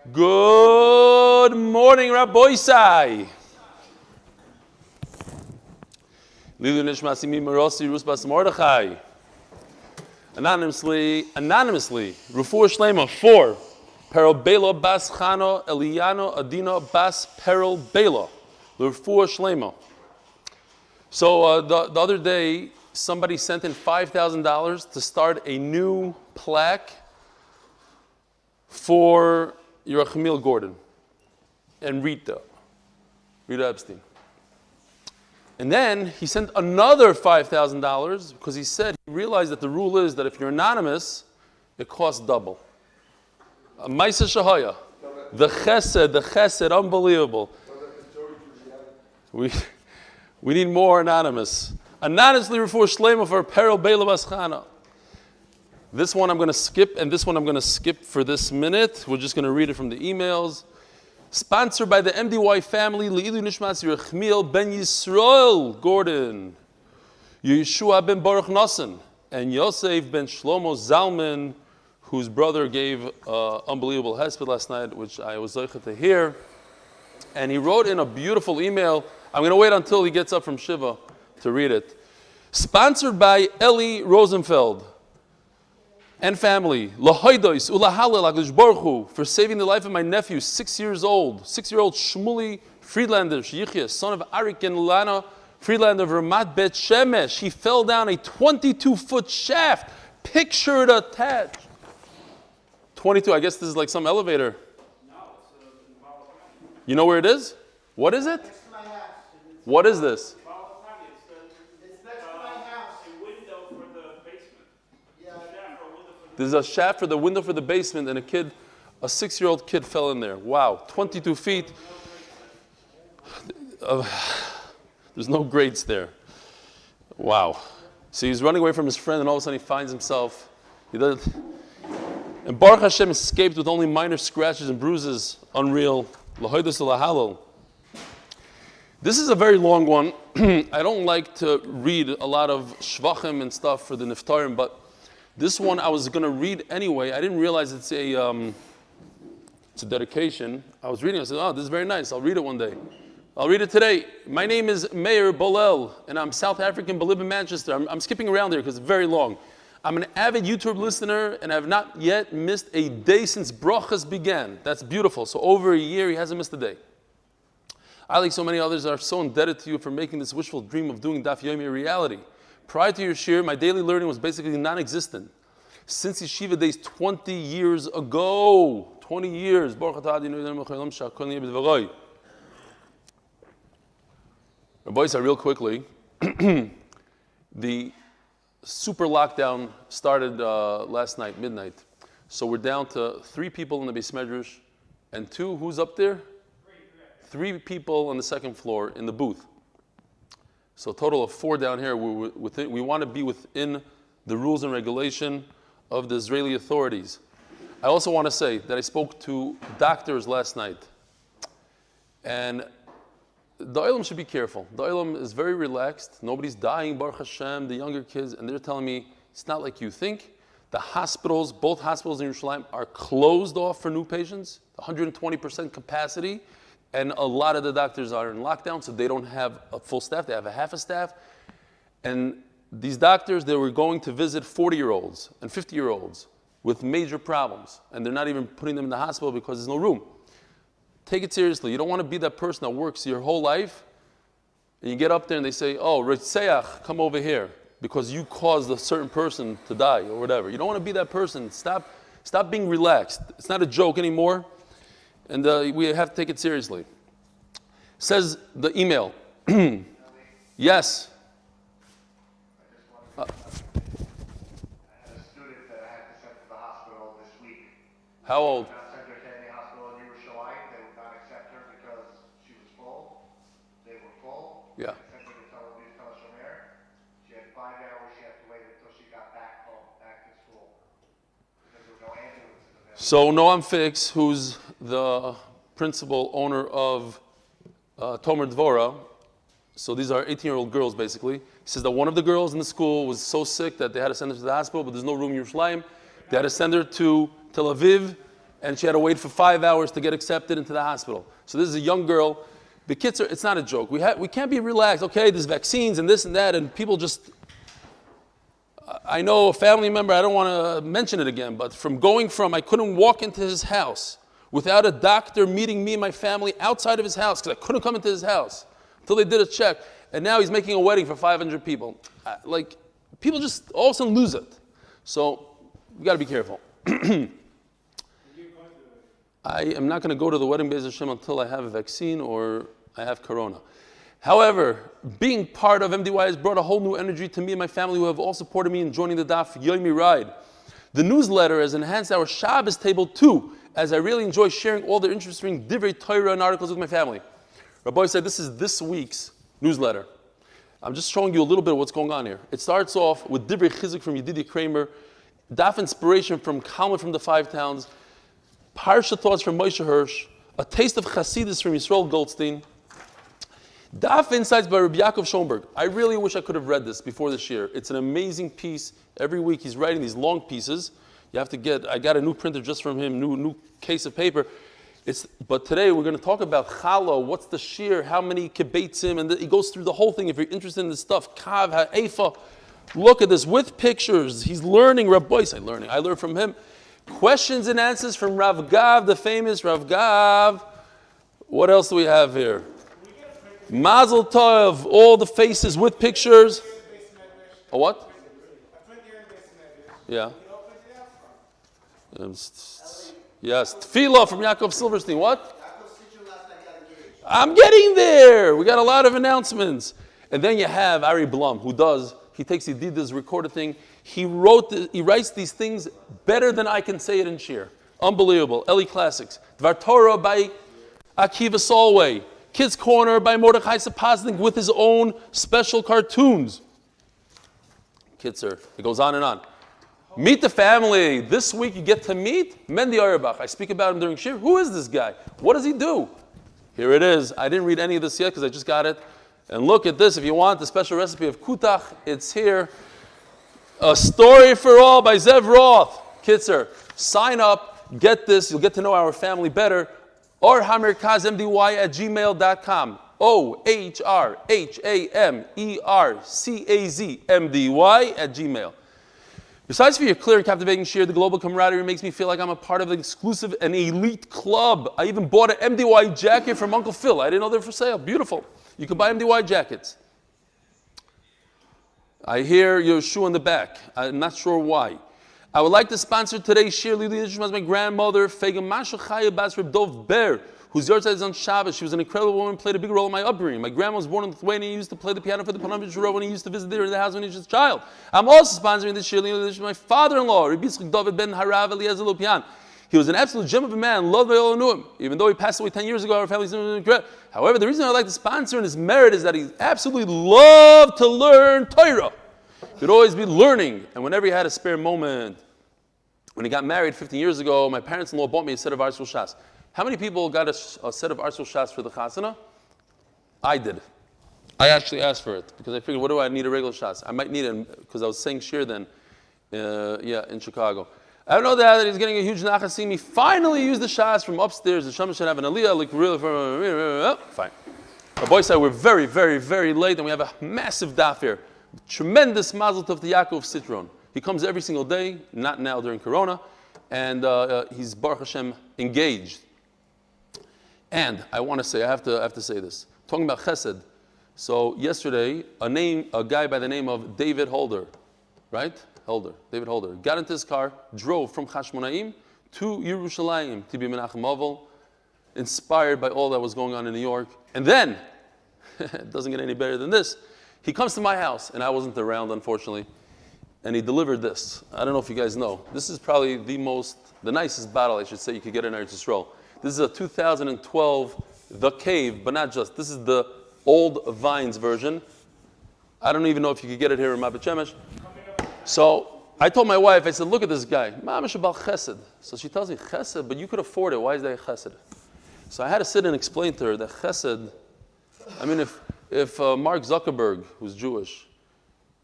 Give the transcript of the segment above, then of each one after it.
Good morning, Rabbi Isai. Leilui Nishmas imi merosi rus bas Mordechai. Anonymously, Refuah Shlema 4. Peril Bela bas Chano Eliano Adina bas Peril Bela. Refuah Shlema. So the other day, somebody sent in $5,000 to start a new plaque for Yerachmiel Gordon and Rita Epstein. And then he sent another $5,000 because he said he realized that the rule is that if you're anonymous, it costs double. Maisa Shahaya. The chesed, unbelievable. We need more anonymous. Anonymously refer Shlema for Peril Bela Baschana. This one I'm going to skip, and this one I'm going to skip for this minute. We're just going to read it from the emails. Sponsored by the MDY family, leilui nishmat Yerachmiel ben Yisroel Gordon, Yehoshua ben Baruch Nosson, and Yosef ben Shlomo Zalman, whose brother gave unbelievable hesped last night, which I was zeicha to hear. And he wrote in a beautiful email. I'm going to wait until he gets up from Shiva to read it. Sponsored by Eli Rosenfeld and family, Lahoidos Ulahalel Hakadosh Boruch Hu, for saving the life of my nephew, 6-year-old Shmuli Friedlander, son of Arik and Lana Friedlander of Ramat Bet Shemesh. He fell down a 22-foot shaft, pictured attached. 22, I guess this is like some elevator. No, it's you know where it is? What is it? next to my house. What is this? It's next to my house. A window for the basement. Yeah. There's a shaft for the window for the basement, and a 6-year-old kid fell in there. Wow, 22 feet. There's no grates there. Wow. So he's running away from his friend, and all of a sudden he finds himself. And Baruch Hashem escaped with only minor scratches and bruises. Unreal. Lahoidos lahalal. This is a very long one. I don't like to read a lot of shvachim and stuff for the niftarim, but this one I was going to read anyway. I didn't realize it's a dedication. I was reading. I said, "Oh, this is very nice. I'll read it one day. I'll read it today." My name is Meir Bolel, and I'm South African, but live in Manchester. I'm skipping around here because it's very long. I'm an avid YouTube listener, and I have not yet missed a day since brachas began. That's beautiful. So over a year, he hasn't missed a day. I, like so many others, are so indebted to you for making this wishful dream of doing Daf Yomi a reality. Prior to your shir, my daily learning was basically non-existent. Since yeshiva days 20 years ago, 20 years, Rabbi Isai, real quickly, the super lockdown started last night, midnight. So we're down to 3 people in the Beis Medrash, and 2, who's up there? 3 people on the second floor in the booth. So a total of 4 down here. We want to be within the rules and regulation of the Israeli authorities. I also want to say that I spoke to doctors last night. And the Olam should be careful. The Olam is very relaxed. Nobody's dying, Baruch Hashem, the younger kids. And they're telling me, it's not like you think. The hospitals, both hospitals in Yerushalayim, are closed off for new patients, 120% capacity. And a lot of the doctors are in lockdown, so they don't have a full staff. They have a half a staff. And these doctors, they were going to visit 40-year-olds and 50-year-olds with major problems. And they're not even putting them in the hospital because there's no room. Take it seriously. You don't want to be that person that works your whole life, and you get up there and they say, "Oh, Ritzeach, come over here," because you caused a certain person to die or whatever. You don't want to be that person. Stop being relaxed. It's not a joke anymore. And we have to take it seriously. Says the email. Yes. I had a student that I had to send to the hospital this week. How old? I sent her to any hospital in Yerushalayim. They would not accept her because she was full. They were full. Yeah. I sent her to Tel Shomer. She had 5 hours. She had to wait until she got back home, back to school. Because there were no ambulances available. So Noam Fix, who's the principal owner of Tomer Dvora, so these are 18-year-old girls basically. He says that one of the girls in the school was so sick that they had to send her to the hospital, but there's no room in Yerushalayim. They had to send her to Tel Aviv, and she had to wait for 5 hours to get accepted into the hospital. So this is a young girl. The kids it's not a joke. We can't be relaxed. Okay, there's vaccines and this and that, and people just, I know a family member, I don't want to mention it again, but I couldn't walk into his house without a doctor meeting me and my family outside of his house because I couldn't come into his house until they did a check. And now he's making a wedding for 500 people. People just all of a sudden lose it. So we got to be careful. I am not going to go to the wedding, Beis Hashem, until I have a vaccine or I have corona. However, being part of MDY has brought a whole new energy to me and my family who have all supported me in joining the Daf Yomi ride. The newsletter has enhanced our Shabbos table too, as I really enjoy sharing all the interesting Divrei Torah and articles with my family. Rabbi said this is this week's newsletter. I'm just showing you a little bit of what's going on here. It starts off with Divrei Chizuk from Yedidi Kramer, Daf Inspiration from Kalman from the Five Towns, Parsha Thoughts from Moshe Hirsch, a taste of Chasidus from Yisroel Goldstein, Daf Insights by Rabbi Yaacov Schoenberg. I really wish I could have read this before this year. It's an amazing piece. Every week he's writing these long pieces. I got a new printer just from him, new case of paper. But today we're going to talk about Chala, what's the shear, how many kibetzim, and he goes through the whole thing. If you're interested in this stuff, Kav, Ha'efa, look at this with pictures. He's learning, Rabbi I learned from him. Questions and answers from Rav Gav, the famous Rav Gav. What else do we have here? Mazel Tov, all the faces with pictures. A what? Yeah. Yes, Tefillah from Yaakov Silverstein. What? I'm getting there. We got a lot of announcements. And then you have Ari Blum, he takes Yedida's recorded thing. He writes these things better than I can say it in Shir. Unbelievable. Eli Classics. Dvar Torah by Akiva Solway. Kids Corner by Mordechai Sapaznik with his own special cartoons. Kitzer. It goes on and on. Meet the family. This week you get to meet Mendy Auerbach. I speak about him during Shir. Who is this guy? What does he do? Here it is. I didn't read any of this yet because I just got it. And look at this. If you want the special recipe of kutach, it's here. A Story for All by Zev Roth. Kitzer. Sign up. Get this. You'll get to know our family better. Ohr HaMercaz MDY@gmail.com. OHRHAMERCAZMDY@gmail. Besides for your clear and captivating share, the global camaraderie makes me feel like I'm a part of an exclusive and elite club. I even bought an MDY jacket from Uncle Phil. I didn't know they were for sale. Beautiful. You can buy MDY jackets. I hear Yehoshua in the back. I'm not sure why. I would like to sponsor today's shir leilui nishmas my grandmother, Fegem Masha Chaya Bas Reb Dov Ber, whose yahrzeit is on Shabbos. She was an incredible woman, played a big role in my upbringing. My grandma was born in Lithuania and used to play the piano for the Panam Juro when he used to visit her in the house when he was just a child. I'm also sponsoring this shir leilui nishmas my father-in-law, Rabbi Yitzchak Dovid ben Harav Eliezer Lopian. He was an absolute gem of a man, loved by all who knew him. Even though he passed away 10 years ago, our family's doing regret. However, the reason I like to sponsor and his merit is that he absolutely loved to learn Torah. He'd always be learning, and whenever he had a spare moment. When he got married 15 years ago, my parents-in-law bought me a set of Arsul Shas. How many people got a set of Arsul Shas for the Chasana? I did. I actually asked for it because I figured, what do I need a regular Shas? I might need it because I was saying shir then, in Chicago. I don't know that he's getting a huge nachas seeing me finally use the Shas from upstairs. The Shemesh should have an aliyah, like really, fine. Our boys said we're very, very, very late and we have a massive daf here. Tremendous mazel tov to Yaacov Citroen. He comes every single day, not now during Corona, and he's Baruch Hashem engaged. And I want to say, I have to say this. Talking about Chesed. So yesterday, a guy by the name of David Holder, right? David Holder, got into his car, drove from Chashmonaim to Yerushalayim to be Menachem Avol, inspired by all that was going on in New York. And then, it doesn't get any better than this. He comes to my house, and I wasn't around, unfortunately. And he delivered this. I don't know if you guys know. This is probably the nicest bottle, I should say, you could get in Eretz Yisrael. This is a 2012 The Cave, but not just. This is the Old Vines version. I don't even know if you could get it here in Shemesh. So I told my wife, I said, look at this guy. Mamash about Chesed. So she tells me, Chesed, but you could afford it. Why is that Chesed? So I had to sit and explain to her that Chesed, I mean, if Mark Zuckerberg, who's Jewish,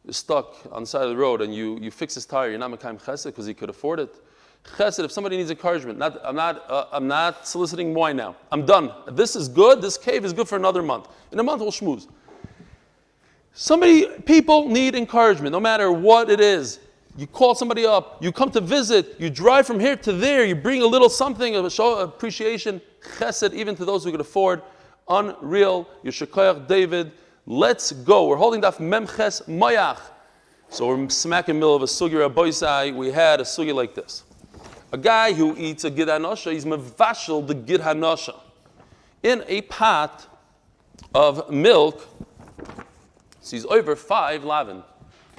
is stuck on the side of the road and you fix his tire, you're not Mekayim Chesed because he could afford it. Chesed, if somebody needs encouragement, I'm not soliciting wine now. I'm done. This is good. This cave is good for another month. In a month, we'll shmooze. People need encouragement, no matter what it is. You call somebody up, you come to visit, you drive from here to there, you bring a little something, a show of appreciation, chesed, even to those who could afford. Unreal. Yeshua, David. Let's go. We're holding Daf Memches Mayach. So we're smack in the middle of a sugi Rabboisai. We had a sugi like this. A guy who eats a gid hanosha, he's mevashel the gid hanosha in a pot of milk. So he's over 5 lavin.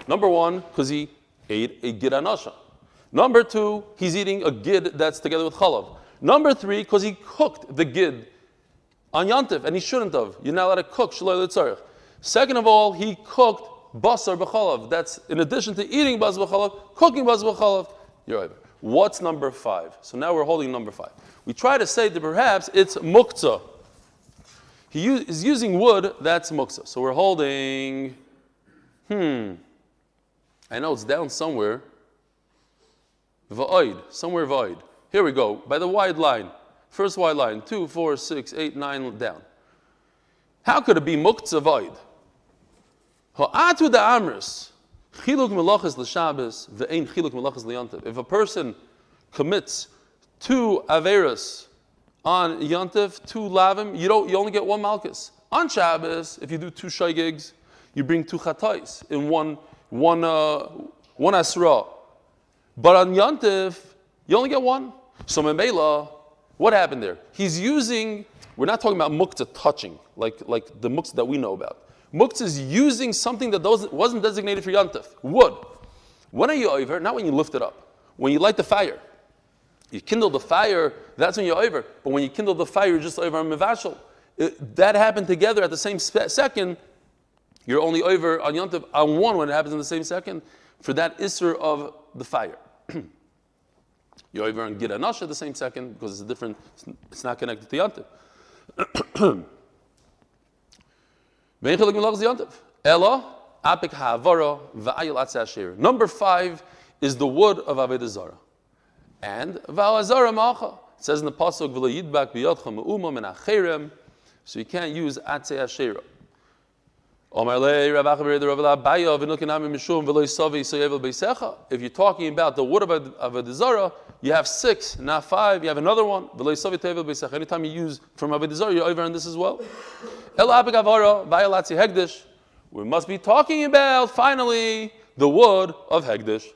Number 1, because he ate a gid hanosha. Number 2, he's eating a gid that's together with chalav. Number 3, because he cooked the gid on Yantif, and he shouldn't have. You're not allowed to cook shaloi l'tzarech. Second of all, he cooked basar b'chalav. That's in addition to eating basar b'chalav, cooking basar b'chalav. You're over. What's number 5? So now we're holding number 5. We try to say that perhaps it's muktzah. He is using wood, that's muktzah. So we're holding, I know it's down somewhere. Va'oid, somewhere va'oid. Here we go, by the wide line. First wide line, 2, 4, 6, 8, 9 down. How could it be muktzah va'oid? Ha'atu da'amris. Chiluk melachas l'shabbos ve'ein chiluk melachas l'yantiv. If a person commits 2 averas on yantiv, 2 lavim, you only get 1 malchus. On Shabbos, if you do 2 shaygigs, you bring 2 chatais in one asra. But on yantiv, you only get 1. So memela, what happened there? He's using. We're not talking about muktzah touching, like the muktzah that we know about. Muktzah is using something that wasn't designated for yantif. Wood. When are you over? Not when you lift it up. When you light the fire. You kindle the fire, that's when you're over. But when you kindle the fire, you're just over on mevashel. That happened together at the same second. You're only over on yantif on one when it happens in the same second for that isser of the fire. You're over on gid hanosha at the same second because it's a different. It's not connected to yantif. Number 5 is the wood of Avodah Zarah. And Va'azara Ma'acha. It says in the Pasuk, V'lo yidbak b'yodcha me'uma min ha'cherem. So you can't use Atzei Asherah. If you're talking about the wood of Avodah Zarah, you have 6, not 5. You have another one. Anytime you use from Avodah Zarah, you're over on this as well. We must be talking about, finally, the wood of Hegdish.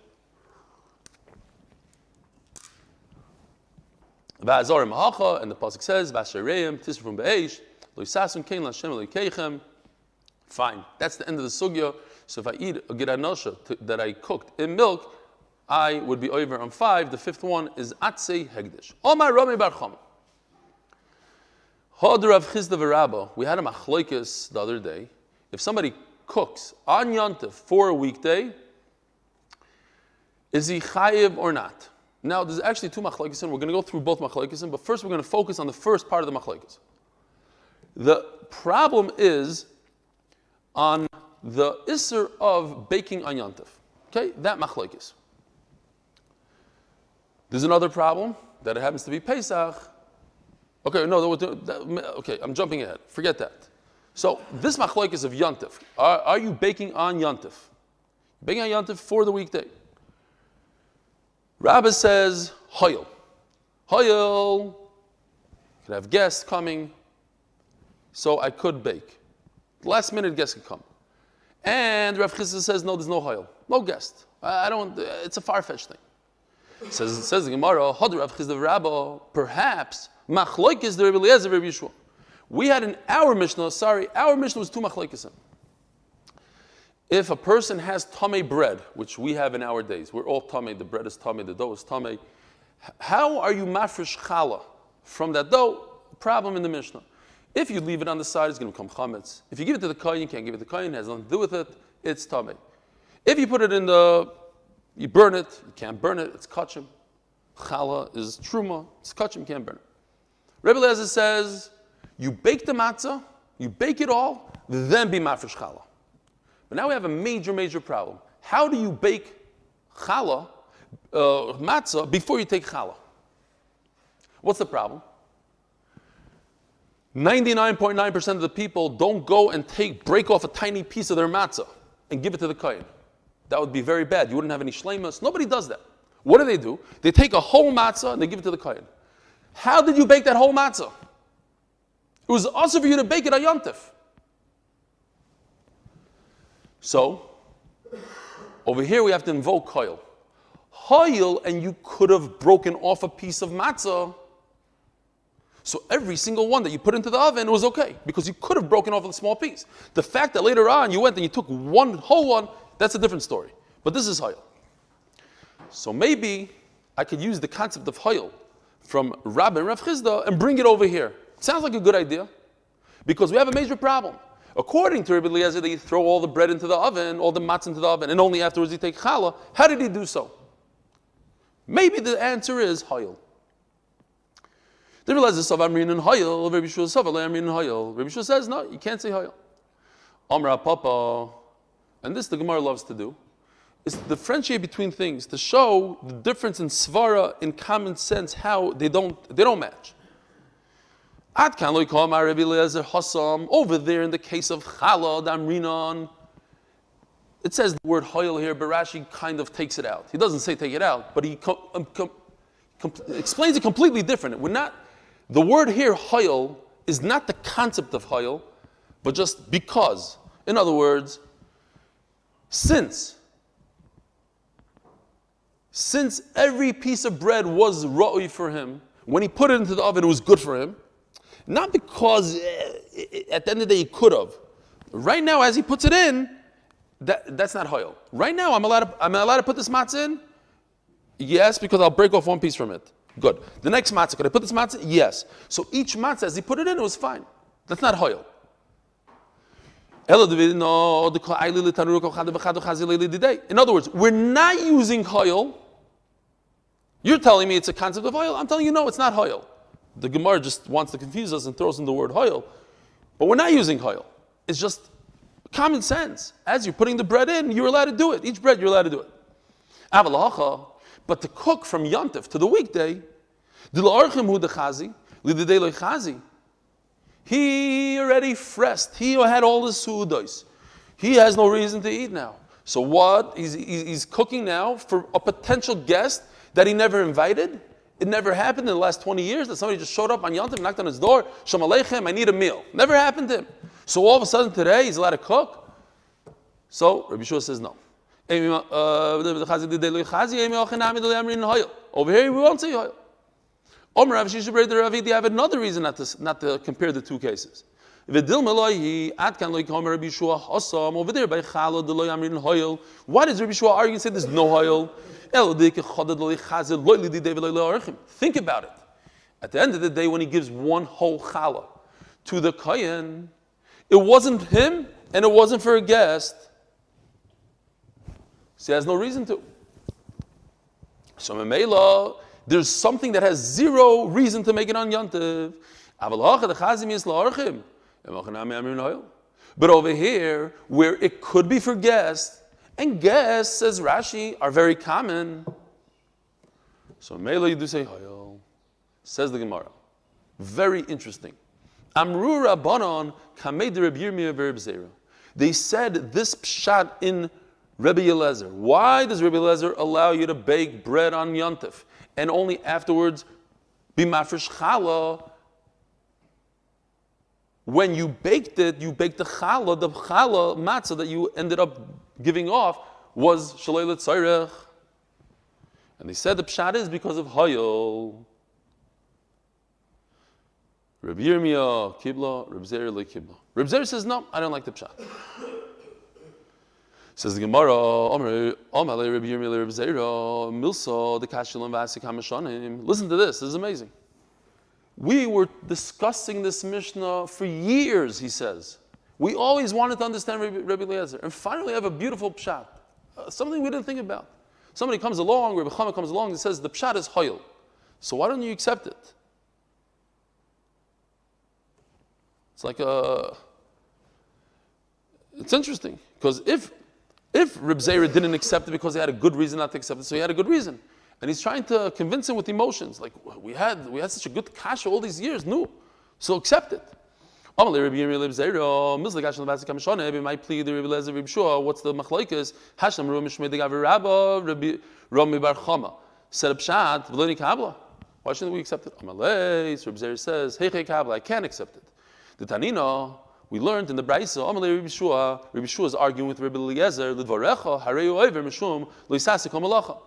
And the pasuk says, fine. That's the end of the sugya. So if I eat a gid hanosha that I cooked in milk, I would be over on 5. The 5th one is atzei hegdish. Omar Rami bar Chama. Hod Rav Chisda v'Rabba. We had a machloikis the other day. If somebody cooks on Yontif for a weekday, is he chayiv or not? Now, there's actually 2 machloikis. We're going to go through both machloikis, but first we're going to focus on the first part of the machloikis. The problem is on the isser of baking on Yontif. Okay, that machloikis. There's another problem that it happens to be Pesach. Okay, okay, I'm jumping ahead. Forget that. So this machloikis of Yontif, are you baking on Yontif? Baking on Yontif for the weekday. Rabbi says, Hoyel. Hoyel. Could have guests coming, so I could bake. Last minute guests could come. And Rav Chisda says, no, there's no Hoyel. No guest. It's a far-fetched thing. Says the Gemara, Hod Rav Chisda Rabba, perhaps, machloikis the Rebbe Eliezer Rebbe Yisroel. We had in our Mishnah was 2 machloikisim. If a person has tamei bread, which we have in our days, we're all tamei, the bread is tamei, the dough is tamei. How are you mafresh challah from that dough? Problem in the Mishnah. If you leave it on the side, it's going to become chametz. If you give it to the kohen, you can't give it to the kohen, it has nothing to do with it, it's tamei. If you put it in you burn it, you can't burn it, it's kachim. Challah is truma, it's kachim, you can't burn it. Rebbe Eliezer says, you bake the matzah, you bake it all, then be mafresh challah. But now we have a major problem. How do you bake challah, matzah before you take challah. What's the problem? 99.9% of the people don't go and break off a tiny piece of their matzah and give it to the kohen. That would be very bad. You wouldn't have any shlemas. Nobody does that. What do? They take a whole matzah and they give it to the kohen. How did you bake that whole matzah? It was also for you to bake it on Yom Tov. So, over here we have to invoke hoil. Hoil, and you could have broken off a piece of matzah. So every single one that you put into the oven was okay, because you could have broken off a small piece. The fact that later on you went and you took one whole one, that's a different story. But this is hoil. So maybe I could use the concept of hoil from Rabbi and Rav Chizda and bring it over here. Sounds like a good idea, because we have a major problem. According to Rabbi Eliezer, they throw all the bread into the oven, all the matzah into the oven, and only afterwards you take challah. How did he do so? Maybe the answer is hoil. They realize this of Amrin and hoil. Rabbi Yisroel says, no, you can't say hoil. Amra Papa, and this the Gemara loves to do, is to differentiate between things, to show the difference in svara, in common sense, how they don't match. Over there in the case of challah, damrinon, it says the word hoil here, but Rashi kind of takes it out. He doesn't say take it out, but he explains it completely different. The word here, hoil, is not the concept of hoil, but just because. In other words, since every piece of bread was ra'ui for him, when he put it into the oven, it was good for him. Not because at the end of the day he could have. Right now, as he puts it in, that's not hoil. Right now, I'm allowed to put this matzah in? Yes, because I'll break off one piece from it. Good. The next matzah, could I put this matzah? Yes. So each matzah, as he put it in, it was fine. That's not hoil. In other words, we're not using hoil. You're telling me it's a concept of hoil. I'm telling you, no, it's not hoil. The Gemara just wants to confuse us and throws in the word hoil. But we're not using hoil. It's just common sense. As you're putting the bread in, you're allowed to do it. Each bread, you're allowed to do it. But to cook from Yom Tov to the weekday, he already fressed. He had all the sudos. He has no reason to eat now. So what? He's cooking now for a potential guest that he never invited. It never happened in the last 20 years that somebody just showed up on Yom Tov, knocked on his door, Shalom Aleichem, I need a meal. Never happened to him. So all of a sudden today, he's allowed to cook? So Rabbi Yeshua says no. Over here, we won't say hoil. You have another reason not to compare the two cases. Over there, by why does Rabbi Yeshua argue and say there's no hoil? Think about it. At the end of the day, when he gives one whole challah to the kohen, it wasn't him and it wasn't for a guest. So he has no reason to. So Memela, there's something that has zero reason to make it on Yom Tov. But over here, where it could be for guests, and guests, says Rashi, are very common. So Mela, you do say hoyel. Says the Gemara. Very interesting. Amru Rabbanon kamei de Reb Yirmiyah v'Reb Zera. They said this pshat in Rebbe Eliezer. Why does Rebbe Eliezer allow you to bake bread on Yom Tov and only afterwards be mafresh challah? When you baked it, you baked the challah matzah that you ended up giving off was shalei l'tzairech. And they said the pshat is because of hoyel. Rabbi Yirmiyah kibla, Reb Zera le kibla. Reb Zera says no, I don't like the pshat. Says the Gemara, Omer Rabbi Yirmiyah Reb Zera milsa the kashilim v'asik hamashanim. Listen to this is amazing. We were discussing this Mishnah for years, he says. We always wanted to understand Rabbi Eliezer. And finally I have a beautiful pshat. Something we didn't think about. Somebody comes along, Rabbi Chama comes along and says, the pshat is hoyel. So why don't you accept it? It's like it's interesting. Because if If Reb Zera didn't accept it because he had a good reason not to accept it, so he had a good reason. And he's trying to convince him with emotions. Like, we had such a good kasha all these years, no. So accept it. What's the machlokes? Hashem ru mishmei degavi rabba Rami bar Chama said a pshat v'lo nikabla. Why shouldn't we accept it? Amalei. So Reb Zera says, hey kabla, I can't accept it. The Tanina, we learned in the Braisa, Amalei Reb Yeshua is arguing with Reb Eliezer, L'dvarecha harei over mishum lo yisasik hamalacha.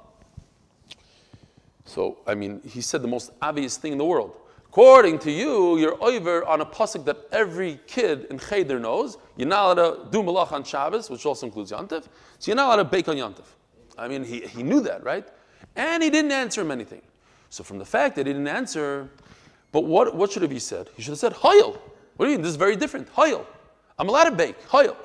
So, I mean, he said the most obvious thing in the world. According to you, you're over on a pasuk that every kid in Cheder knows. You're not allowed to do malach on Shabbos, which also includes Yantif. So you're not allowed to bake on Yantif. I mean, he knew that, right? And he didn't answer him anything. So from the fact that he didn't answer, but what should have he said? He should have said, Hayil. What do you mean? This is very different. Hayil. I'm allowed to bake. Hayil.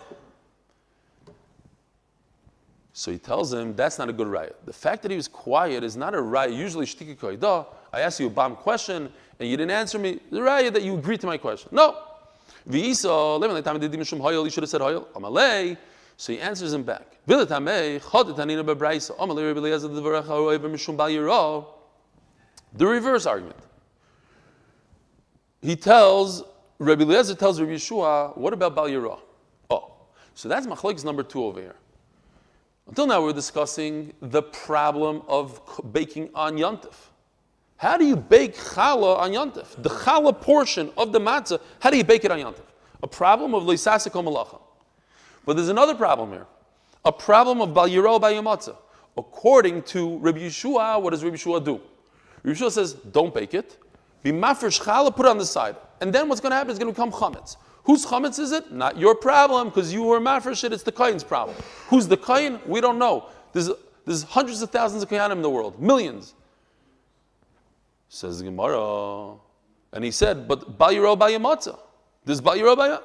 So he tells him, that's not a good raya. The fact that he was quiet is not a raya. Usually, shtiki koidah, I asked you a bomb question, and you didn't answer me. The raya that you agreed to my question. No. V'isa, you should have said hayil. Amalei. So he answers him back. The reverse argument. Rabbi Eliezer tells Rabbi Yeshua, what about Bal Yirah? Oh, so that's machlokes number 2 over here. Until now, we're discussing the problem of baking on Yantif. How do you bake challah on Yantif? The challah portion of the matzah, how do you bake it on Yantif? A problem of leisasik malacha. But there's another problem here. A problem of Bal Yirah Bal Yamatzah. According to Rabbi Yeshua, what does Rabbi Yeshua do? Rabbi Yeshua says, don't bake it. Be mafresh challah, put it on the side. And then what's going to happen is going to become chametz. Whose chametz is it? Not your problem, because you were mafresh it. It's the kohen's problem. Who's the kohen? We don't know. There's hundreds of thousands of kohanim in the world, millions. Says the Gemara, and he said, but Bal Yirah Bal Yamatzah. This Bal Yirah Bal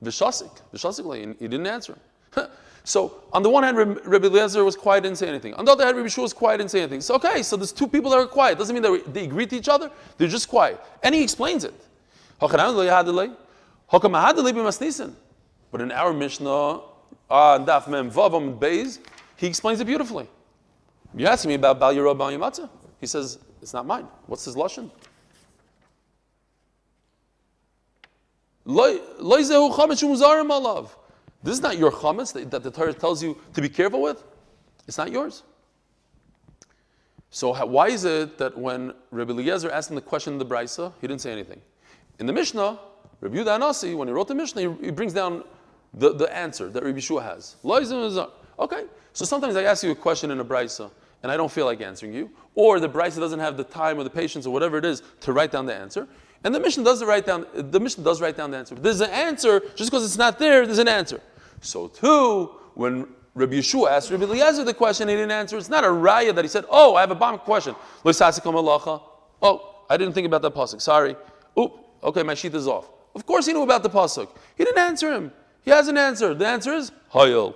V'shasik, he didn't answer him. So on the one hand, Rabbi Eliezer was quiet, didn't say anything. On the other hand, Rabbi Yeshua was quiet, didn't say anything. So okay, so there's 2 people that are quiet. Doesn't mean that they agree to each other. They're just quiet, and he explains it. But in our Mishnah, on Daf Mem Vav Amud Beis, he explains it beautifully. You're asking me about Bal Yirah Bal Yamatzah? He says, it's not mine. What's his lashon? This is not your chametz that the Torah tells you to be careful with. It's not yours. So why is it that when Rabbi Eliezer asked him the question in the Braisa, he didn't say anything? In the Mishnah, Rabbi Yehuda Anasi, when he wrote the Mishnah, he brings down the answer that Rabbi Yeshua has. Okay, so sometimes I ask you a question in a Braisa, and I don't feel like answering you, or the Braisa doesn't have the time or the patience or whatever it is to write down the answer, and the Mishnah does write down the answer. But there's an answer, just because it's not there, there's an answer. So too, when Rabbi Yeshua asked Rabbi Eliezer the question, he didn't answer. It's not a raya that he said, oh, I have a bomb question. Oh, I didn't think about that pasuk. Sorry. Oop, okay, my sheet is off. Of course he knew about the pasuk. He didn't answer him. He has an answer. The answer is Hayil.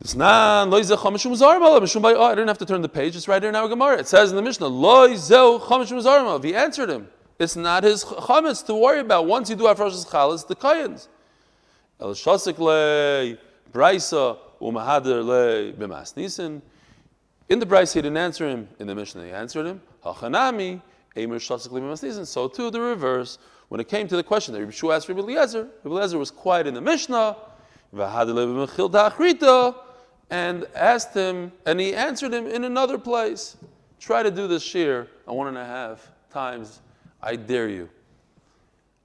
Oh, I didn't have to turn the page. It's right there in our Gemara. It says in the Mishnah, if he answered him, it's not his chametz to worry about. Once you do Afrosh's chalas, the kohen's. El shasik le Braisa umahader le b'mas nisin. In the Braisa he didn't answer him. In the Mishnah he answered him. Hachanami eimer shasik le b'mas nisin. So too the reverse. When it came to the question that Rabbi Yeshua asked Rabbi Eliezer was quiet in the Mishnah. V'hader le b'mechil da'achrita, and asked him, and he answered him in another place. Try to do this shir 1.5 times. I dare you.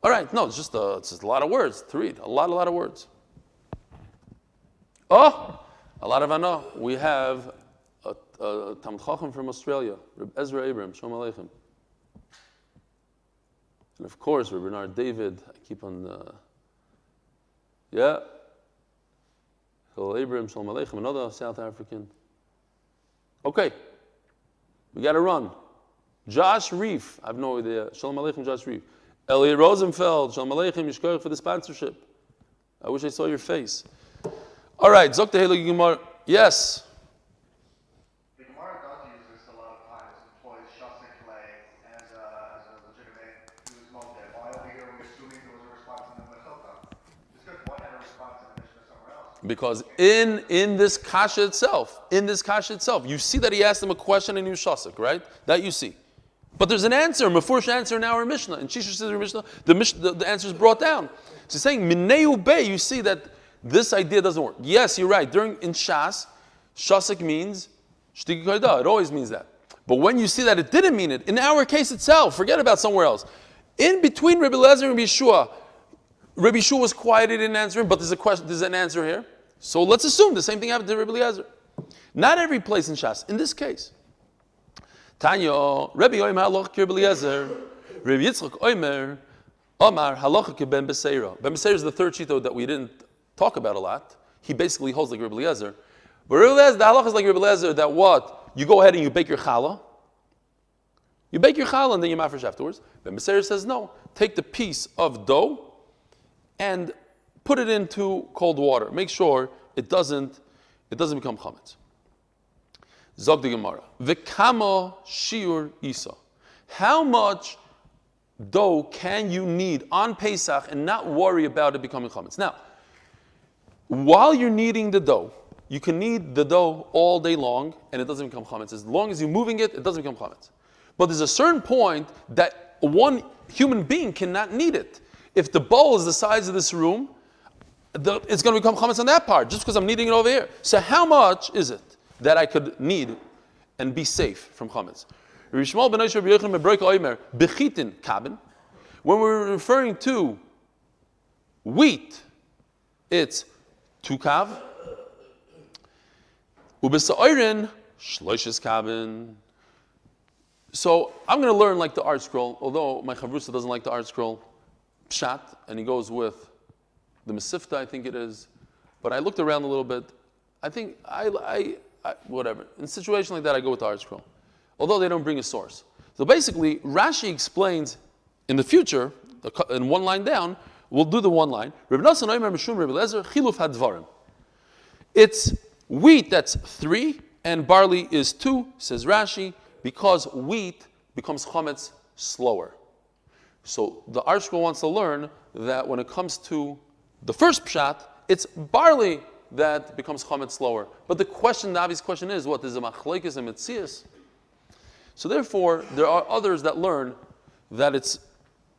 All right, no, it's just a lot of words to read. A lot of words. Oh, a lot of Anah. We have a Talmid Chacham from Australia, Reb Ezra Abraham, Shalom Aleichem. And of course, Reb Bernard David. I keep on, yeah. Abraham, Shalom Aleichem, another South African. Okay, we got to run. Josh Reef, I have no idea. Shalom Aleichem, Josh Reef. Elliot Rosenfeld, Shalom Aleichem, Yishkoyach for the sponsorship. I wish I saw your face. All right, Zok Tehillim Gemara. Yes. The Gemara does use this a lot of times. Employs shasik lay as a legitimate use motive. Why over here we're assuming there was a response in the Mechilta? It's good. One had a response in the Mishnah somewhere else. Because in this kasha itself, you see that he asked him a question in Yushasik, right? That you see. But there's an answer, a mefurish answer in our Mishnah. In Shisha says Mishnah, the answer is brought down. So he's saying, Mineu Bey, you see that this idea doesn't work. Yes, you're right. In Shas, Shasik means Shtiki Koida. It always means that. But when you see that it didn't mean it, in our case itself, forget about somewhere else. In between Rabbi Eliezer and Rabbi Yeshua was quiet, he didn't answer him, but there's an answer here. So let's assume the same thing happened to Rabbi Eliezer. Not every place in Shas, in this case. Tanya, Rabbi Yomi halacha ki Rabbi Eliezer, Rabbi Yitzchak Omer, Omar halacha ki Ben Beseira. Ben Beseira is the third shita that we didn't talk about a lot. He basically holds like Rabbi Eliezer. But Rabbi Eliezer, the halacha is like Rabbi Eliezer that what? You go ahead and you bake your challah. You bake your challah and then you mafresh afterwards. Ben Beseira says no. Take the piece of dough and put it into cold water. Make sure it doesn't become chametz. Zog the Gemara. V'kama shiur isa. How much dough can you need on Pesach and not worry about it becoming chametz? Now, while you're kneading the dough, you can knead the dough all day long and it doesn't become chametz. As long as you're moving it, it doesn't become chametz. But there's a certain point that one human being cannot knead it. If the bowl is the size of this room, it's going to become chametz on that part, just because I'm kneading it over here. So how much is it that I could knead and be safe from chametz? When we're referring to wheat, it's 2 kav. Ubesa'orin, shloishes kabin. So I'm going to learn like the art scroll, although my chavrusa doesn't like the art scroll, pshat, and he goes with the Mesifta, I think it is. But I looked around a little bit. I think I whatever. In a situation like that, I go with the art scroll, although they don't bring a source. So basically, Rashi explains in the future, in one line down, we'll do the one line. Reb Nosson Omer Mishum Reb Eliezer Chiluf Hadvarim. It's wheat that's 3 and barley is 2, says Rashi, because wheat becomes chametz slower. So the art scroll wants to learn that when it comes to the first pshat, it's barley that becomes chametz slower. But the obvious question is, what is a machlokes and metzias? So therefore, there are others that learn that it's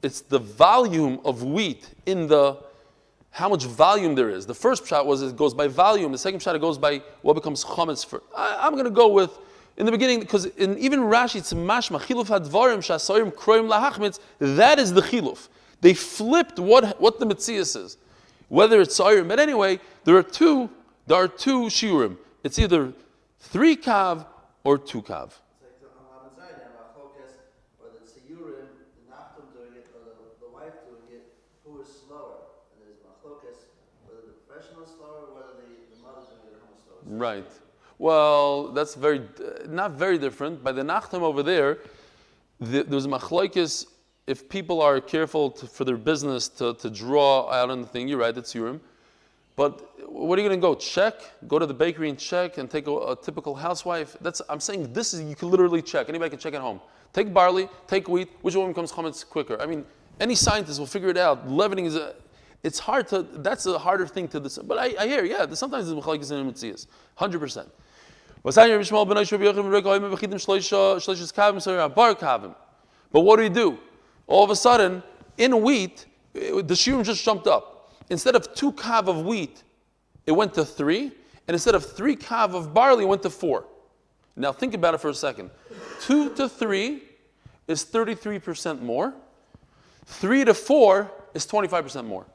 the volume of wheat in how much volume there is. The first pshat was it goes by volume. The second pshat it goes by what becomes chametz. I'm going to go with in the beginning, because even Rashi, it's mashma chiluf hadvarim shasorim kroim lahachmitz. That is the chiluf. They flipped what the metzias is, whether it's soirim. But anyway, there are two shiurim. It's either 3 kav or 2 kav. Right. Well, that's not very different. By the Nachtam over there, there's machlokes. If people are careful for their business to draw out on the thing, you're right, it's Urim. But what are you going to go? Check? Go to the bakery and check and take a typical housewife? I'm saying you can literally check. Anybody can check at home. Take barley, take wheat. Which one becomes chametz quicker? I mean, any scientist will figure it out. Leavening it's hard to, that's a harder thing to decide. But I hear, yeah, sometimes it's machlokes and metzias. 100%. But what do? All of a sudden, in wheat, the shiurim just jumped up. Instead of 2 kav of wheat, it went to 3, and instead of 3 kav of barley, it went to 4. Now think about it for a second. 2 to 3 is 33% more. 3 to 4 is 25% more.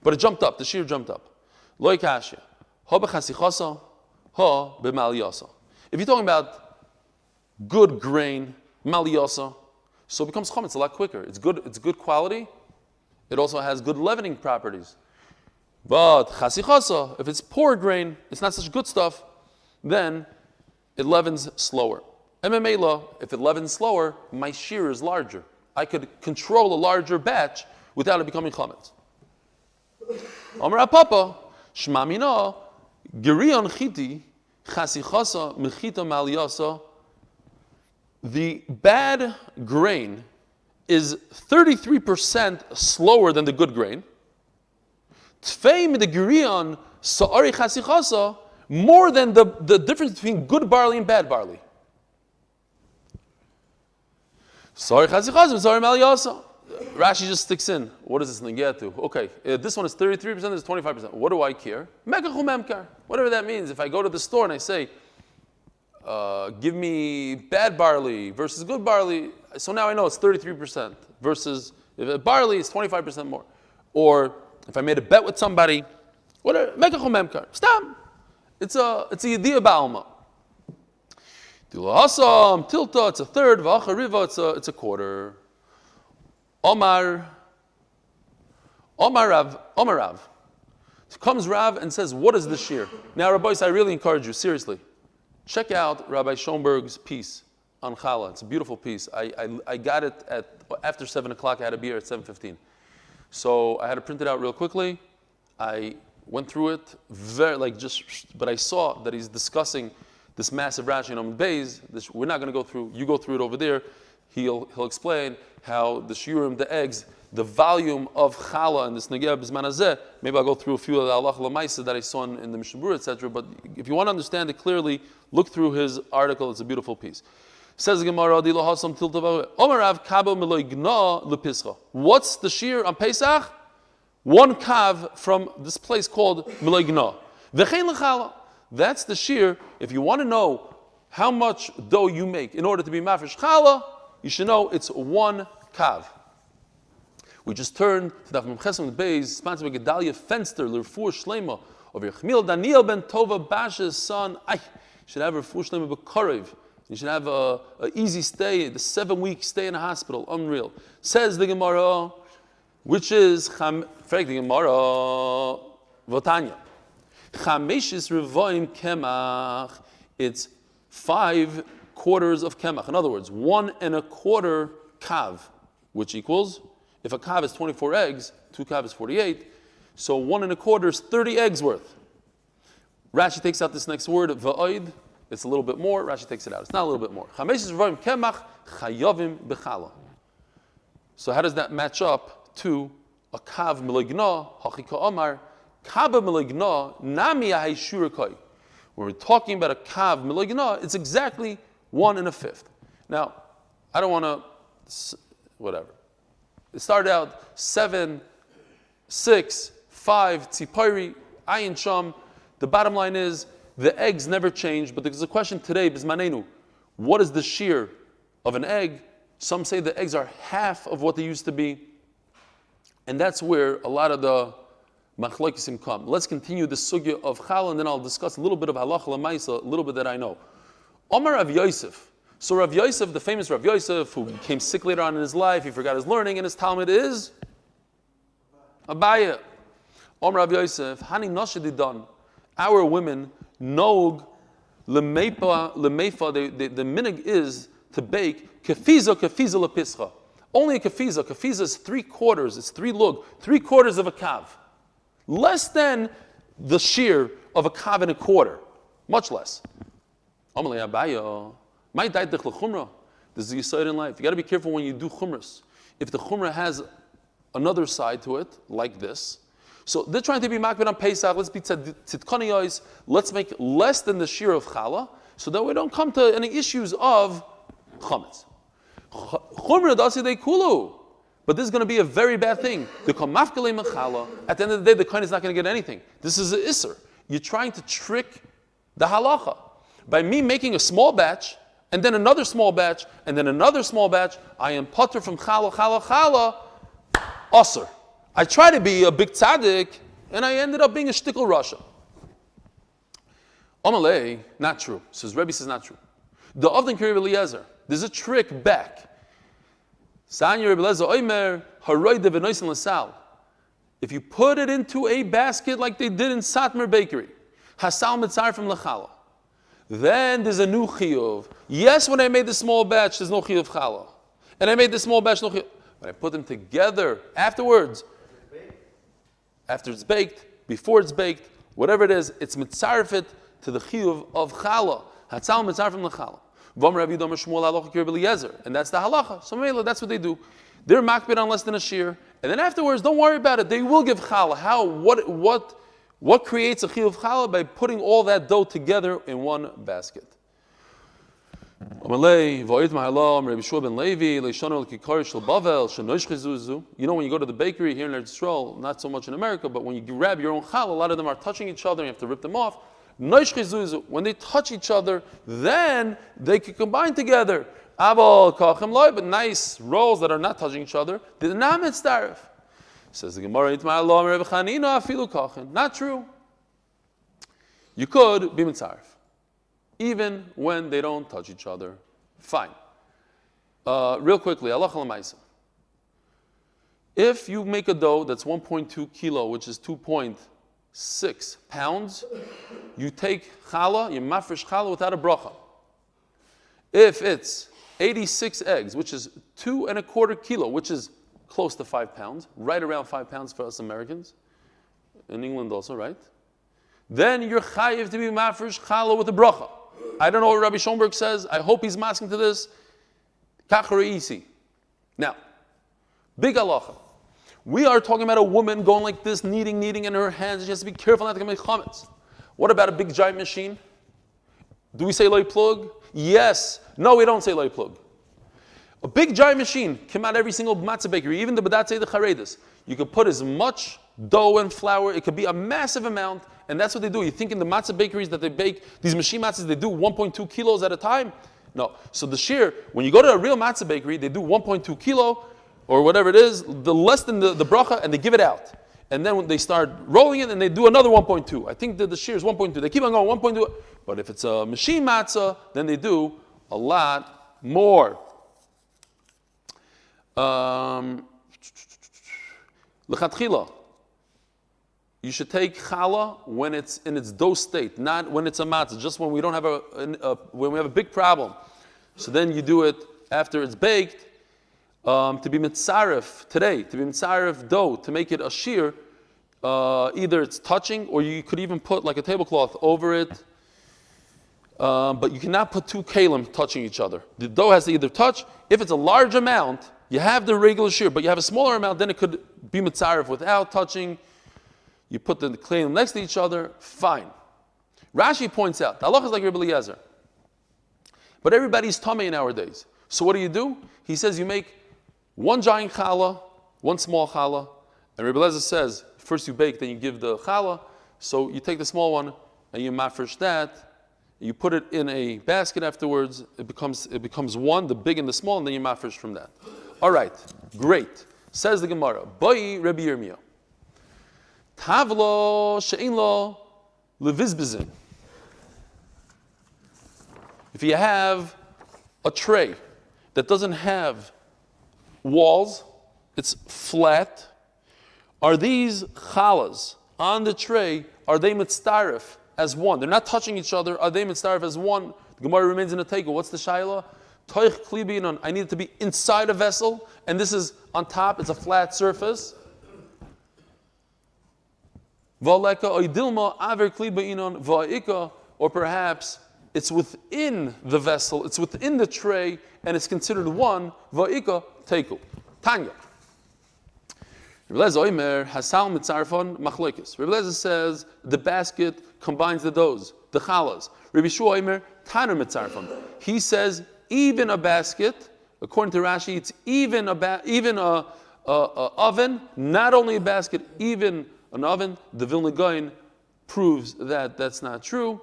But it jumped up, the shiur jumped up. Lo ikashya. Ha b'chasichasa, ha b'maliyasa. If you're talking about good grain, maliyasa, so it becomes chametz a lot quicker. It's good quality. It also has good leavening properties. But chasichasa, if it's poor grain, it's not such good stuff, then it leavens slower. Memela, if it leavens slower, my shear is larger. I could control a larger batch without it becoming chametz. Amar Papa, Shmamina, Gerion Chiti, Chasichasa, Mechita Maliyasa. The bad grain is 33% slower than the good grain. Tfei midagirion sa'ari chasichasa, more than the difference between good barley and bad barley. Sa'ari chasichasa and sa'ari maliyasa. Rashi just sticks in. What does this thing get to? Okay, this one is 33%, this is 25%. What do I care? Mekachu memkar. Whatever that means. If I go to the store and I say, give me bad barley versus good barley, so now I know it's 33% versus if barley is 25% more. Or if I made a bet with somebody, whatever, mekachu memkar. Stop. It's a yediyah ba'alma. Tilahasam, tilta, it's a third, v'achariva, it's a quarter. Omar Rav. So comes Rav and says, what is the shear? Now, Rabbi, I really encourage you, seriously. Check out Rabbi Schoenberg's piece on Challah. It's a beautiful piece. I got it after 7 o'clock. I had a beer at 7:15. So I had to print it out real quickly. I went through it, but I saw that he's discussing this massive Rashi in Amud Beis. We're not going to go through. You go through it over there. He'll explain how the shiurim, the eggs, the volume of challah and this negeh b'zman hazeh. Maybe I'll go through a few of the halach l'maisa that I saw in the Mishnah Berurah, etc. But if you want to understand it clearly, look through his article. It's a beautiful piece. Says the Gemara, what's the shear on Pesach? One kav from this place called Miloigna. That's the shear. If you want to know how much dough you make in order to be mafresh challah, you should know it's 1 kav. We just turned to Daf Yomi Beis, sponsored by Gedalia Fenster, L'Refuah Shlomo of Yerachmiel Daniel ben Tova Bash's son. You should have Refuah Shlomo b'Karev. You should have an easy stay, the 7-week stay in a hospital. Unreal. Says the Gemara, which is the Gemara Votanya. Chameshis revoim kemach. It's 5 quarters of kemach. In other words, 1 1/4 kav, which equals, if a kav is 24 eggs, 2 kav is 48, so 1 1/4 is 30 eggs worth. Rashi takes out this next word, va'oid. It's a little bit more. Rashi takes it out. It's not a little bit more. Chameshis revoim kemach chayavim b'chala. So how does that match up to a kav miligna hachika omar kaba miligna nami ahishurakai? When we're talking about a kav miligna, it's exactly 1 1/5. Now, I don't want to, whatever. It started out 7, 6, 5, tzipari, ayin sham. The bottom line is, the eggs never change, but there's a question today, bismanenu, what is the shear of an egg? Some say the eggs are half of what they used to be. And that's where a lot of the machlokisim come. Let's continue the sugya of challah, and then I'll discuss a little bit of halacha l'maisa, a little bit that I know. Omar Rav Yosef. So Rav Yosef, the famous Rav Yosef, who became sick later on in his life, he forgot his learning, and his Talmud is Abaya. Omar Rav Yosef, Hani Noshedidan. Our women, Nog, Lemeifa, the minig is to bake kefiza lepischa. Only a kefiza. Kefiza is 3/4. It's 3 lug, 3/4 of a kav. Less than the shear of a kav and a quarter. Much less. Amalei Abaya. My diet the chumrah. This is the yisod in life. You got to be careful when you do chumras. If the chumrah has another side to it, like this, so they're trying to be makbid on Pesach. Let's be tzidkoniyos. Let's make less than the shear of challah, so that we don't come to any issues of chametz. Chumrah dasidei kulu. But this is going to be a very bad thing. The kamafkalei mechala. At the end of the day, the kohen is not going to get anything. This is an isser. You're trying to trick the halacha by me making a small batch, and then another small batch, and then another small batch. I am potter from challah, usser. I try to be a big tzaddik, and I ended up being a shtickle Russia. Amalei, not true. Says Rebbe says not true. The Avdin Kiri Eliezer. There's a trick back. If you put it into a basket like they did in Satmar Bakery, Hasal Mitzar from Lechala, then there's a new chiyuv. Yes, when I made the small batch, there's no chiyuv challah. And I made the small batch, no chiyuv. When I put them together afterwards, after it's baked, before it's baked, whatever it is, it's mitzarfet to the chiyuv of challah. Hatzal mitzar from the challah. And that's the halacha. So that's what they do. They're makbid on less than a shear, And then afterwards, don't worry about it. They will give challah. How? What creates a chiyuv challah? By putting all that dough together in one basket. You know, when you go to the bakery here in Yisroel, not so much in America, but when you grab your own challah, a lot of them are touching each other, and you have to rip them off. When they touch each other, then they can combine together. But nice rolls that are not touching each other, they're not mitzdaref. Says the Gemara, not true. You could be mitzdaref, even when they don't touch each other. Fine. Real quickly, halacha l'maisa. If you make a dough that's 1.2 kilo, which is 2.6 pounds, you take challah, you mafresh challah without a bracha. If it's 86 eggs, which is 2.25 kilo, which is close to 5 pounds, right around 5 pounds for us Americans, in England also, right? Then you're chayiv to be mafresh challah with a bracha. I don't know what Rabbi Schoenberg says. I hope he's masking to this. Kachar. Now, big halacha. We are talking about a woman going like this, kneading in her hands. She has to be careful not to make chametz. What about a big giant machine? Do we say loy plug? Yes. No, we don't say loy plug. A big giant machine came out every single matzah bakery, even the Badatzei the Charedis. You could put as much dough and flour. It could be a massive amount, and that's what they do. You think in the matzah bakeries that they bake these machine matzahs, they do 1.2 kilos at a time? No. So the shear, when you go to a real matzah bakery, they do 1.2 kilo or whatever it is, the less than the bracha, and they give it out. And then when they start rolling it, and they do another 1.2. I think that the shear is 1.2. They keep on going 1.2. But if it's a machine matzah, then they do a lot more. L'chatchila, you should take challah when it's in its dough state, not when it's a matzah. Just when we don't have when we have a big problem. So then you do it after it's baked. To be mitzaref today, to be mitzaref dough, to make it a shear, either it's touching, or you could even put like a tablecloth over it. But you cannot put two kalim touching each other. The dough has to either touch. If it's a large amount, you have the regular shear, but you have a smaller amount, then it could be mitzaref without touching. You put the kalim next to each other, fine. Rashi points out, the halacha is like Rebbe Eliezer. But everybody's tamei nowadays. So what do? He says you make one giant challah, one small challah, and Rebbe Eliezer says, first you bake, then you give the challah. So you take the small one, and you mafresh that, you put it in a basket afterwards, it becomes one, the big and the small, and then you mafresh from that. All right, great. Says the Gemara, Boi Rebbe Yirmiyah, Tavlo she'in lo levizbezin. If you have a tray that doesn't have walls, it's flat, are these challahs on the tray, are they mitzdaref as one? They're not touching each other, are they mitzdaref as one? The Gemara remains in the teikel. What's the shayla? Toich klibinon. I need it to be inside a vessel, and this is on top, it's a flat surface. Or perhaps it's within the vessel, it's within the tray, and it's considered one. Va'ika teiku. Tanya. Rebbe Eliezer says the basket combines the doughs, the challahs. Rebbe Shua Taner mitzarfon. He says even a basket, according to Rashi, it's even a oven, not only a basket, even an oven. The Vilna Gaon proves that that's not true.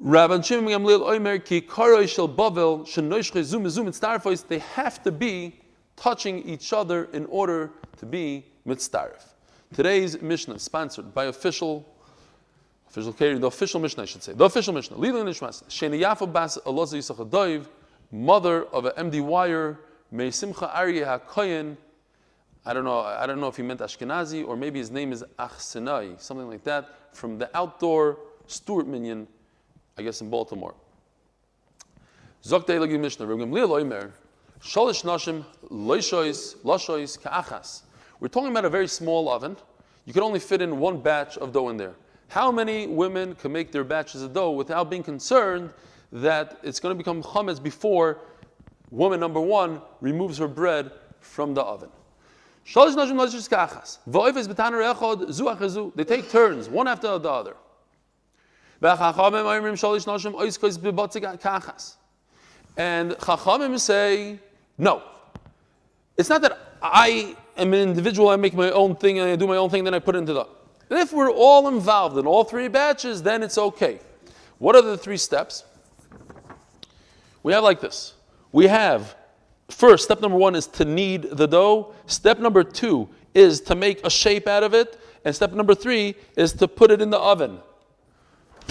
Rabban Shimon Gamliel Omer ki karoi shel bavel shenoishche zum mitzdarfos. They have to be touching each other in order to be mitzdarf. Today's Mishnah, sponsored by official catering, the official Mishnah, I should say. The official Mishnah. Leilui Nishmas. Sheni Yafa Bas Eliezer Yisachar Dovid, mother of an MD wire, Mei Simcha Aryeh HaKoyen. I don't know if he meant Ashkenazi, or maybe his name is Achsenai, something like that, from the outdoor Stuart Minyan, I guess in Baltimore. Zok Deilagi Mishnah. Rebbe Gamliel Omer. Sholish nashim lashois ka'achas. We're talking about a very small oven. You can only fit in one batch of dough in there. How many women can make their batches of dough without being concerned that it's going to become chametz before woman number one removes her bread from the oven? They take turns, one after the other. And Chachamim say, no. It's not that I am an individual, I make my own thing, and I do my own thing, then I put it into the... And if we're all involved in all three batches, then it's okay. What are the three steps? We have like this. We have, first, step number one is to knead the dough. Step number two is to make a shape out of it. And step number three is to put it in the oven.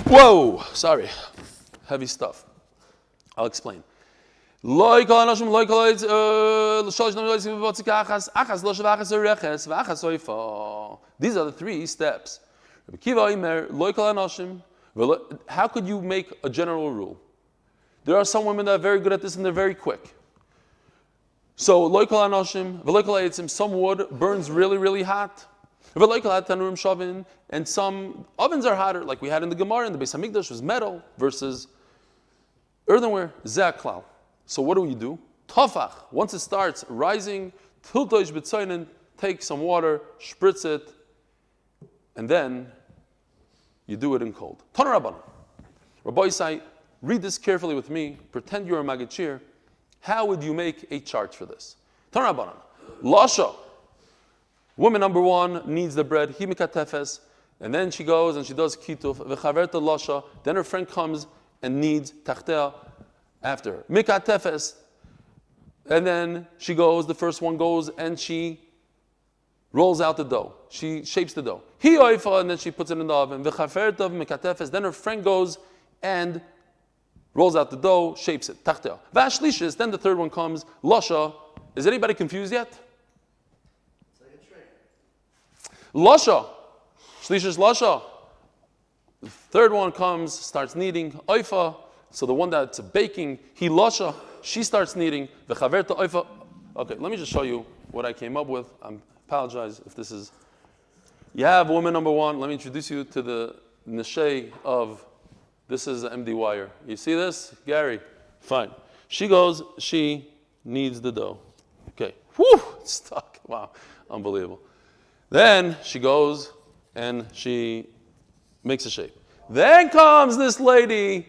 Whoa, sorry, heavy stuff. I'll explain. These are the three steps. How could you make a general rule? There are some women that are very good at this and they're very quick. So, some wood burns really, really hot. And some ovens are hotter, like we had in the Gemara, in the Beis Hamikdash was metal versus earthenware, zeklal. So what do? Tofach, once it starts rising, take some water, spritz it, and then you do it in cold. Tana Rabban. Rabbi Isai, read this carefully with me, pretend you're a magachir. How would you make a chart for this? Tana Rabban. Lasha. Woman number one needs the bread, himikatefes, and then she goes and she does kituf, v'chaverta lasha, then her friend comes and needs tachtea after her. Mikatefes, and then she goes, the first one goes and she rolls out the dough. She shapes the dough. Hi oifa, and then she puts it in the oven. V'chaverta mikatefes, then her friend goes and rolls out the dough, shapes it, tachtea. V'ashlishis, then the third one comes, lasha. Is anybody confused yet? Lasha. Shlishis lasha. The third one comes, starts kneading. Oifa. So the one that's baking, he lasha. She starts kneading. The chaverta oifa. Okay, let me just show you what I came up with. I apologize if this is... You have woman number one. Let me introduce you to the neshe of... This is an MD wire. You see this? Gary. Fine. She goes, she kneads the dough. Okay. Whew! It's stuck. Wow. Unbelievable. Then she goes and she makes a shape. Then comes this lady.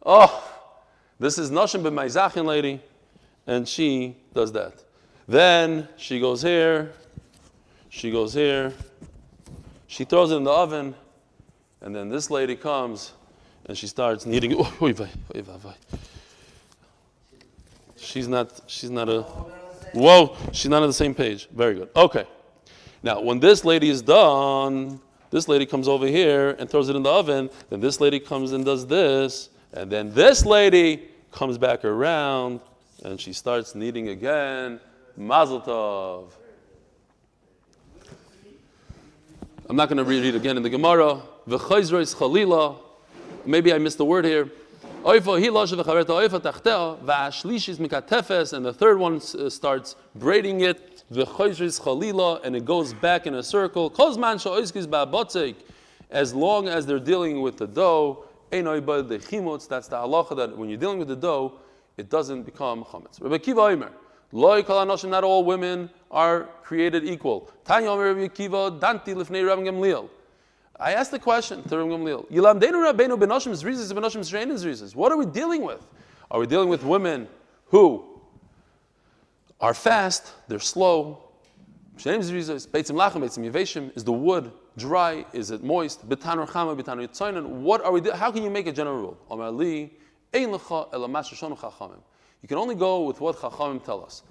Oh, this is Nosson ben Meizachin lady, and she does that. Then she goes here. She goes here. She throws it in the oven, and then this lady comes and she starts kneading. She's not a. Whoa, she's not on the same page. Very good. Okay. Now, when this lady is done, this lady comes over here and throws it in the oven. Then this lady comes and does this. And then this lady comes back around and she starts kneading again. Mazel tov. I'm not going to read it again in the Gemara. V'chayzreis chalila. Maybe I missed the word here. And the third one starts braiding it. And it goes back in a circle. As long as they're dealing with the dough, that's the halacha that when you're dealing with the dough, it doesn't become chametz. Rabbi Kiva Omer, not all women are created equal. I asked the question to Rabbi Gamliel. What are we dealing with? Are we dealing with women who are fast, they're slow? Is the wood dry? Is it moist? What are we doing? How can you make a general rule? You can only go with what Chachamim tell us.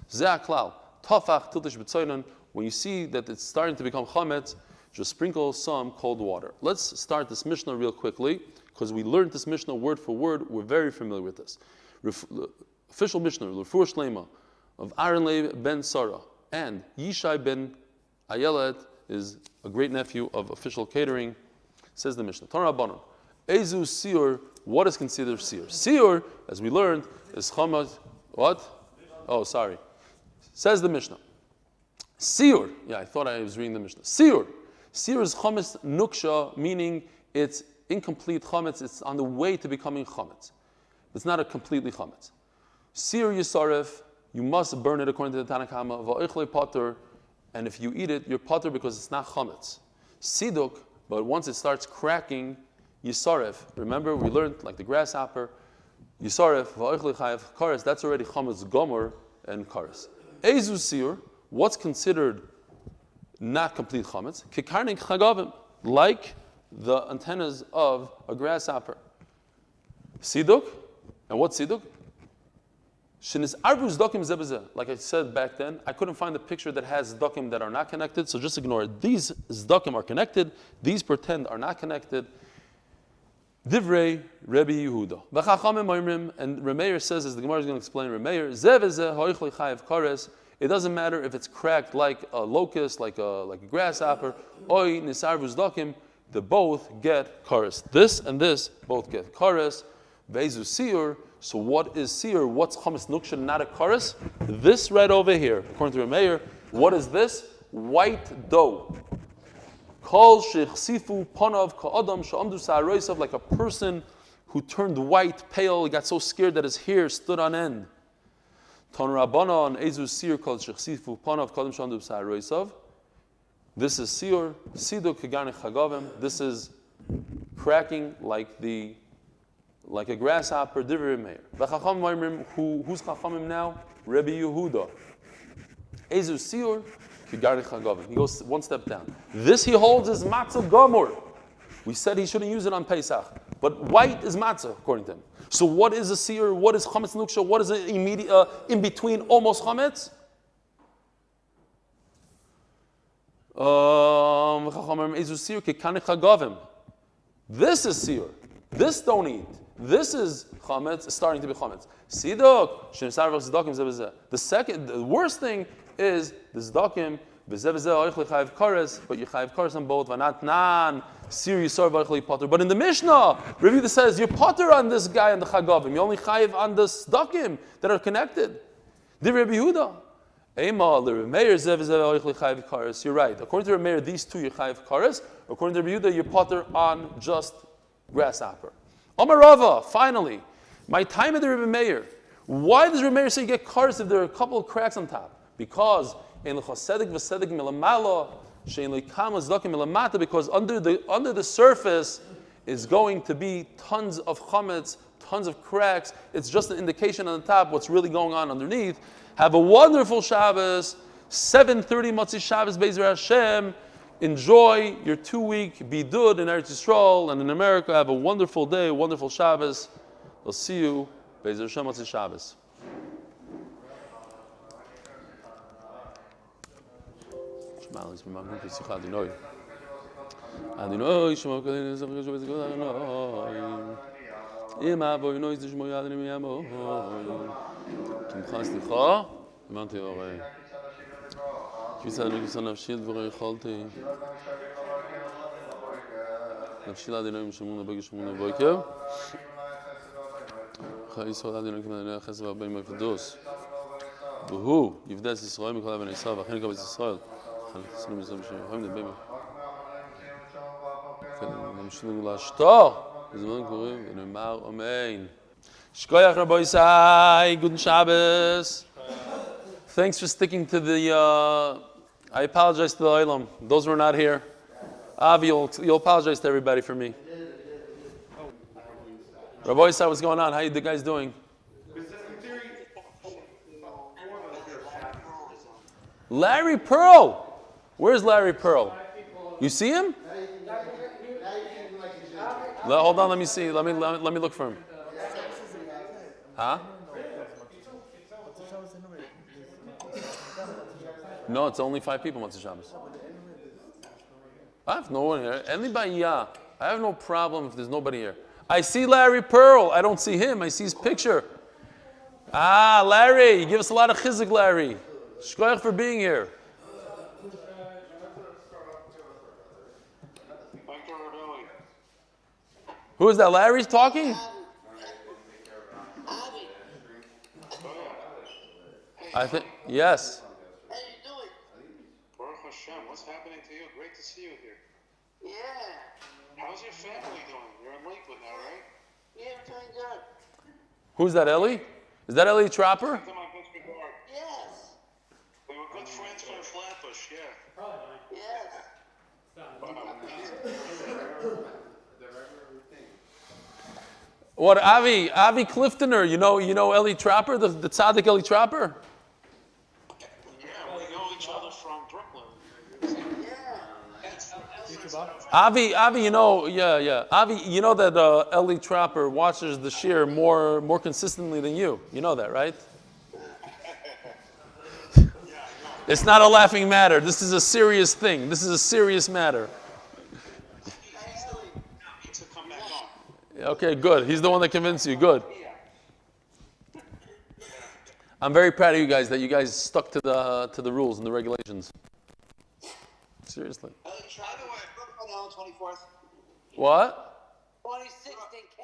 When you see that it's starting to become chametz, just sprinkle some cold water. Let's start this Mishnah real quickly, because we learned this Mishnah word for word. We're very familiar with this. Official Mishnah, Refuah Shlema, of Aaron Leib ben Sarah, and Yishai ben Ayelet is a great nephew of official catering. Says the Mishnah, Tanra Banon, Ezu Siur, what is considered Siur? Siur, as we learned, is chametz. What? Oh, sorry. Says the Mishnah. Siur, I thought I was reading the Mishnah. Siur is chametz nuksha, meaning it's incomplete chametz. It's on the way to becoming chametz. It's not a completely chametz. Siur yisaref, you must burn it according to the Tanakama. Va'ichle pater, and if you eat it, you're pater because it's not chametz. Siduk, but once it starts cracking, yisaref. Remember, we learned like the grasshopper, yisaref va'oichle chayav kares. That's already chametz gomer and kares. Ezu siyur, what's considered not complete chametz? Kikarnik chagavim, like the antennas of a grasshopper. Siduk, and what's siduk? Shinis arbuz dokim zebezeh. Like I said back then, I couldn't find a picture that has dokim that are not connected, so just ignore it. These dokim are connected, these pretend are not connected. Divrei Rebbe Yehuda. V'chachamim oimrim, and Meir says, as the Gemara is going to explain, Meir, zebezeh hoichle chayav kares. It doesn't matter if it's cracked like a locust, like a grasshopper, oi nisarvus dokim, they both get kares. This and this both get kares. Bezu siyur. So what is siyur? What's chametz nuksha, not a kares? This right over here, according to Meir, what is this? White dough. Kol shechsifu panav ka'adam sha'amdu sa'aroisav, like a person who turned white, pale, he got so scared that his hair stood on end. Ton Rabbana on Ezu Siyur called Shechsifu Panav Kadam Shandu Sa'aroisav. This is Siyur, Sidu Kagarni Chagavim. This is cracking like a grasshopper, Divrei Meir. V'chacham Maimrim, who's Chachamim now? Rebbe Yehuda. Ezu Siyur, Kagarni Chagavim. He goes one step down. This he holds is Matzah Gomor. We said he shouldn't use it on Pesach. But white is matzah, according to him. So what is a seer? What is chametz nuksha? What is it immediate, in between almost chametz? This is seer. This don't eat. This is chametz, starting to be chametz. Sidok, the worst thing is the zdakim, but you chayav kares on both. But in the Mishnah, Rebbe says you're potter on this guy and the chagavim. You only chayav on the zdakim that are connected. The Rebbe Yehuda, you're right. According to Rebbe Meir, these two you chayav kares. According to Rebbe Yehuda, you're potter on just grasshopper. Amar Rava, finally, my time at the Rebbe Meir. Why does Rebbe Meir say you get kares if there are a couple of cracks on top? Because because under the surface is going to be tons of chametz, tons of cracks. It's just an indication on the top what's really going on underneath. Have a wonderful Shabbos, 7:30 Motzi Shabbos Be'ezer Hashem. Enjoy your 2-week bidud in Eretz Yisrael and in America. Have a wonderful day, a wonderful Shabbos. I'll see you Be'ezer Hashem Motzi Shabbos. Mazel, remember to Sicha Adonai. Adonai, Shema Kadin, Zechariah, Zechariah, Adonai. Ima Boinoi, Zishmoi Adonai, Miyamo. Kimcha Slicha, Imante Orei. Kisa Nafshil, V'rei Cholti. Nafshil Adonai, Shemuna Boike, Shemuna Boike. Chayisol Adonai, Adonai, Chesed V'Abei Mefedos. V'hu, Yivdes Yisroel, Mikol Avnei Yisrael, V'achin Kavos Yisrael. Thanks for sticking to the I apologize to the Olam. Those who are not here. Avi, you'll apologize to everybody for me. Rabbi Isai, what's going on? How you guys doing? Larry Pearl. Where's Larry Pearl? You see him? Hold on, let me see. Let me look for him. Huh? No, it's only 5 people. Motzei Shabbos. I have no one here. Anybody? Yeah. I have no problem if there's nobody here. I see Larry Pearl. I don't see him. I see his picture. Larry, you give us a lot of chizuk, Larry. Shkoyach for being here. Who is that? Larry's talking? I think, yes. How you doing? Baruch Hashem, what's happening to you? Great to see you here. Yeah. How's your family doing? You're in Lakewood now, right? Yeah, I'm doing good. Who's that, Ellie? Is that Ellie Trapper? To my best regard. Yes. We were good friends from Flatbush, yeah. Yes. What, Avi Cliftoner, you know Eli Trapper, the tzaddik Eli Trapper? Yeah, we know each other from Brooklyn. Avi, Avi, you know that Eli Trapper watches the shir more consistently than you. You know that, right? It's not a laughing matter. This is a serious thing. This is a serious matter. To come back on. Okay, good. He's the one that convinced you. Good. I'm very proud of you guys that you guys stuck to the rules and the regulations. Seriously. By the way, on 24th. What? 26th in K.